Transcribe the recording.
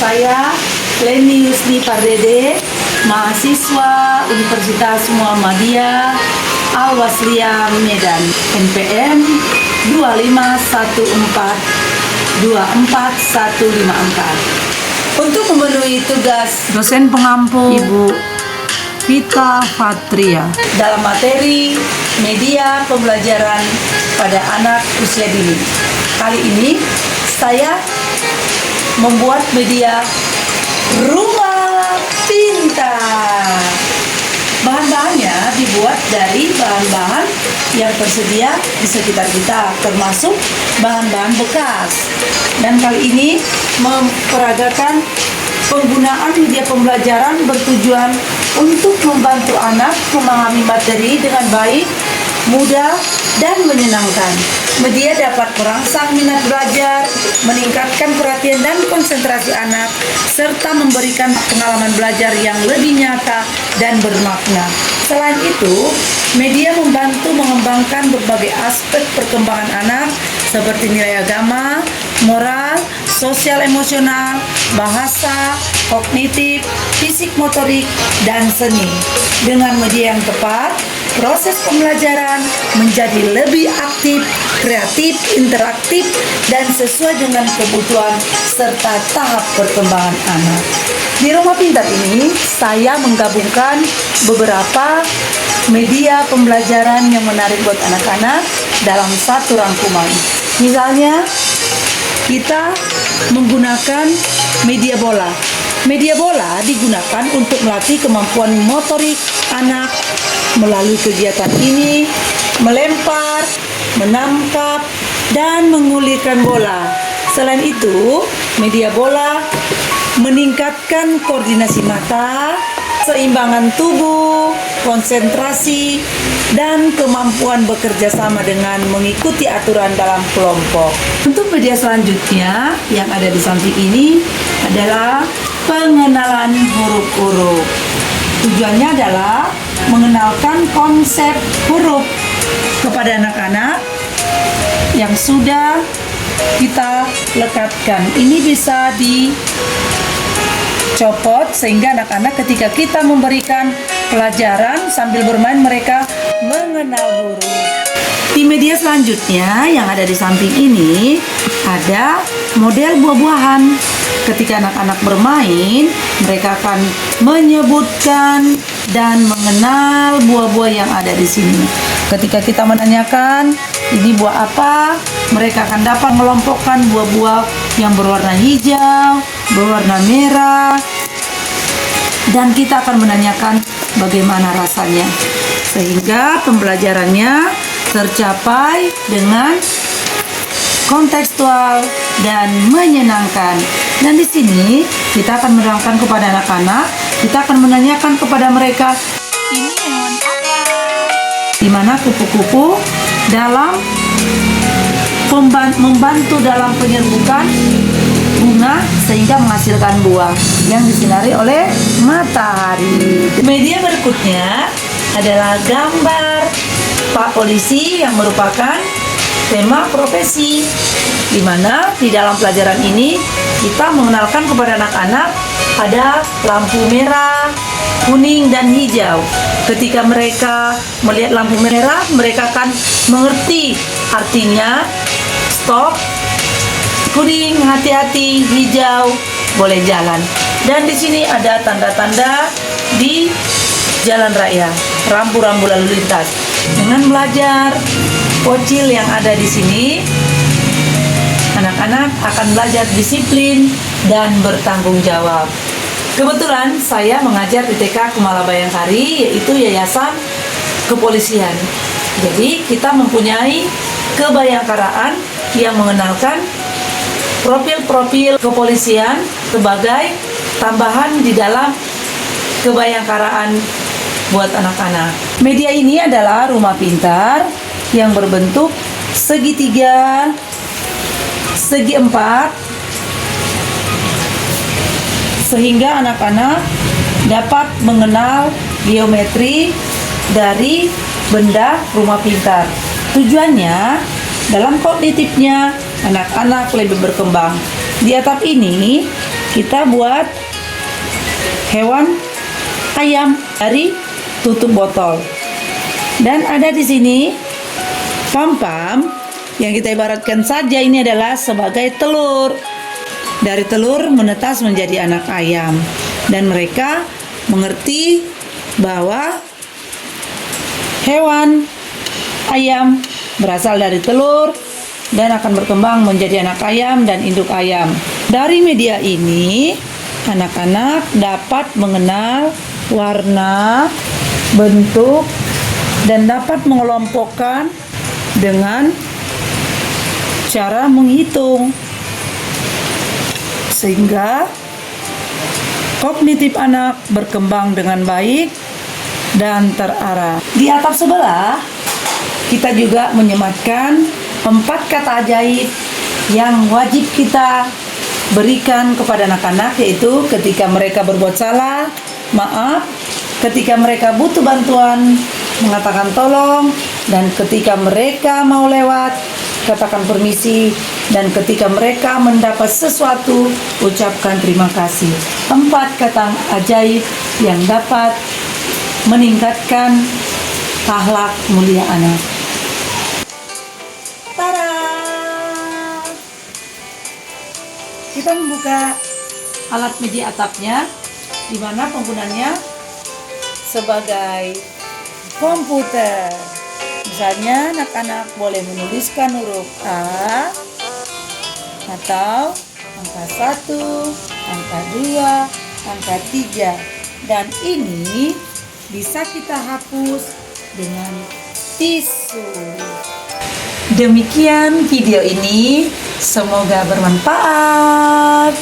saya Leni Yusni Pardede, mahasiswa Universitas Muhammadiyah Al-Wasliyah Medan, NPM 25144. Untuk memenuhi tugas dosen pengampu Ibu Vita Fatria dalam materi media pembelajaran pada anak usia dini. Kali ini saya membuat media rumah pintar. Bahan-bahannya dibuat dari bahan-bahan yang tersedia di sekitar kita, termasuk bahan-bahan bekas. Dan kali ini memperagakan penggunaan media pembelajaran bertujuan untuk membantu anak memahami materi dengan baik, mudah, dan menyenangkan. Media dapat merangsang minat belajar, meningkatkan perhatian dan konsentrasi anak, serta memberikan pengalaman belajar yang lebih nyata dan bermakna. Selain itu, media membantu mengembangkan berbagai aspek perkembangan anak seperti nilai agama, moral, sosial emosional, bahasa, kognitif, fisik motorik, dan seni. Dengan media yang tepat, proses pembelajaran menjadi lebih aktif, kreatif, interaktif, dan sesuai dengan kebutuhan serta tahap perkembangan anak. Di rumah pintar ini, saya menggabungkan beberapa media pembelajaran yang menarik buat anak-anak dalam satu rangkuman. Misalnya, kita menggunakan media bola. Media bola digunakan untuk melatih kemampuan motorik anak melalui kegiatan ini, melempar, menangkap, dan mengulirkan bola. Selain itu, media bola meningkatkan koordinasi mata, keseimbangan tubuh, konsentrasi, dan kemampuan bekerja sama dengan mengikuti aturan dalam kelompok. Untuk media selanjutnya yang ada di samping ini adalah pengenalan huruf-huruf. Tujuannya adalah mengenalkan konsep huruf kepada anak-anak yang sudah kita lekatkan. Ini bisa dicopot sehingga anak-anak ketika kita memberikan pelajaran sambil bermain mereka mengenal huruf. Di media selanjutnya yang ada di samping ini ada model buah-buahan. Ketika anak-anak bermain, mereka akan menyebutkan dan mengenal buah-buah yang ada di sini. Ketika kita menanyakan ini buah apa, mereka akan dapat mengelompokkan buah-buah yang berwarna hijau, berwarna merah, dan kita akan menanyakan bagaimana rasanya. Sehingga pembelajarannya tercapai dengan kontekstual dan menyenangkan. Dan di sini kita akan menerangkan kepada anak-anak, kita akan menanyakan kepada mereka, ini hewan apa? Di mana kupu-kupu dalam membantu dalam penyerbukan bunga sehingga menghasilkan buah yang disinari oleh matahari. Media berikutnya adalah gambar Pak Polisi yang merupakan tema profesi, di mana di dalam pelajaran ini kita mengenalkan kepada anak-anak ada lampu merah, kuning, dan hijau. Ketika mereka melihat lampu merah, mereka akan mengerti artinya stop, kuning hati-hati, hijau boleh jalan. Dan di sini ada tanda-tanda di jalan raya, rambu-rambu lalu lintas. Dengan belajar bocil yang ada di sini, anak-anak akan belajar disiplin dan bertanggung jawab. Kebetulan saya mengajar di TK Kumala Bayangkari, yaitu Yayasan Kepolisian. Jadi kita mempunyai kebayangkaraan yang mengenalkan profil-profil kepolisian sebagai tambahan di dalam kebayangkaraan buat anak-anak. Media ini adalah rumah pintar yang berbentuk segitiga, segi empat, sehingga anak-anak dapat mengenal geometri dari benda rumah pintar. Tujuannya dalam kognitifnya anak-anak lebih berkembang. Di atap ini kita buat hewan ayam dari tutup botol. Dan ada di sini pam-pam yang kita ibaratkan saja ini adalah sebagai telur. Dari telur menetas menjadi anak ayam. Dan mereka mengerti bahwa hewan ayam berasal dari telur dan akan berkembang menjadi anak ayam dan induk ayam. Dari media ini, anak-anak dapat mengenal warna, bentuk, dan dapat mengelompokkan dengan cara menghitung. Sehingga kognitif anak berkembang dengan baik dan terarah. Di atap sebelah, kita juga menyematkan 4 kata ajaib yang wajib kita berikan kepada anak-anak, yaitu ketika mereka berbuat salah, maaf, ketika mereka butuh bantuan, mengatakan tolong, dan ketika mereka mau lewat, katakan permisi, dan ketika mereka mendapat sesuatu, ucapkan terima kasih. 4 kata ajaib yang dapat meningkatkan akhlak mulia anak. Tada! Kita membuka alat media atapnya, di mana penggunanya sebagai komputer. Misalnya anak-anak boleh menuliskan huruf A atau angka 1, angka 2, angka 3. Dan ini bisa kita hapus dengan tisu. Demikian video ini, semoga bermanfaat.